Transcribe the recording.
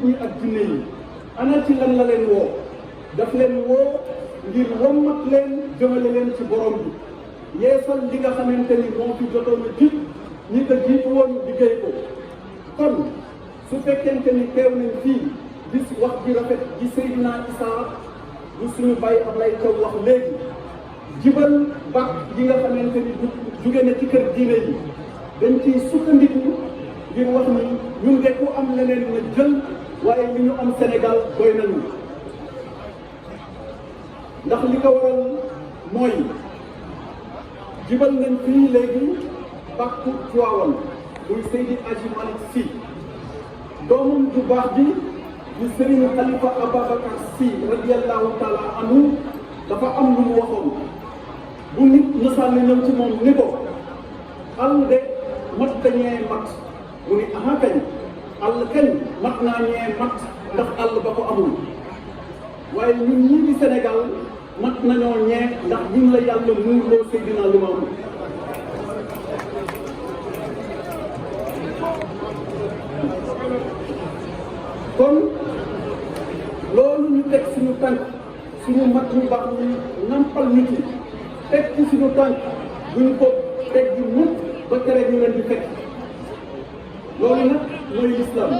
ñi ak jinne yi ana ci lan la leen woo daf leen woo ngir wommat leen jëmale leen ci borom bi yeesal li nga xamante ni moo fi jotoon a jib ñi ko jiitu woon liggéey ko kon su fekkente ni teew nañ fii gis wax ji rafet ji Seydina Issa bu suñu bàyyi Ablaye Thiaw wax léegi jibal baax yi nga xamante ni jóge na ci kër diine yi dañ ciy sukkandiku ngir wax ni ñun de ku am leneen na jël waaye li ñu am Sénégal doy nañu ndax li ko waral mooy jibal nañ fii léegi bàkku Tiwaawan muy Seydi Hadji Malick Sy doomam ju baax ji di Serigne Khalifa Ababacar Sy radiyallahu taala anhu dafa am lu mu waxoon bu nit mësaan na ñëw ci moom ni ko àll de mat ka ñee mat mu ni aha kañ àll kañ mat naa ñee mat ndax àll ba ko amul waaye ñun ñii di Sénégal mat nañoo ñee ndax ñun la yàlla muurloo Seydina Limaamu kon loolu ñu teg suñu tànk suñu mat ñu baax ñu nampal ñu ci teg ci suñu tànk duñ ko teg di mukk ba tere ñu leen di fekk loolu nag mooy lislaam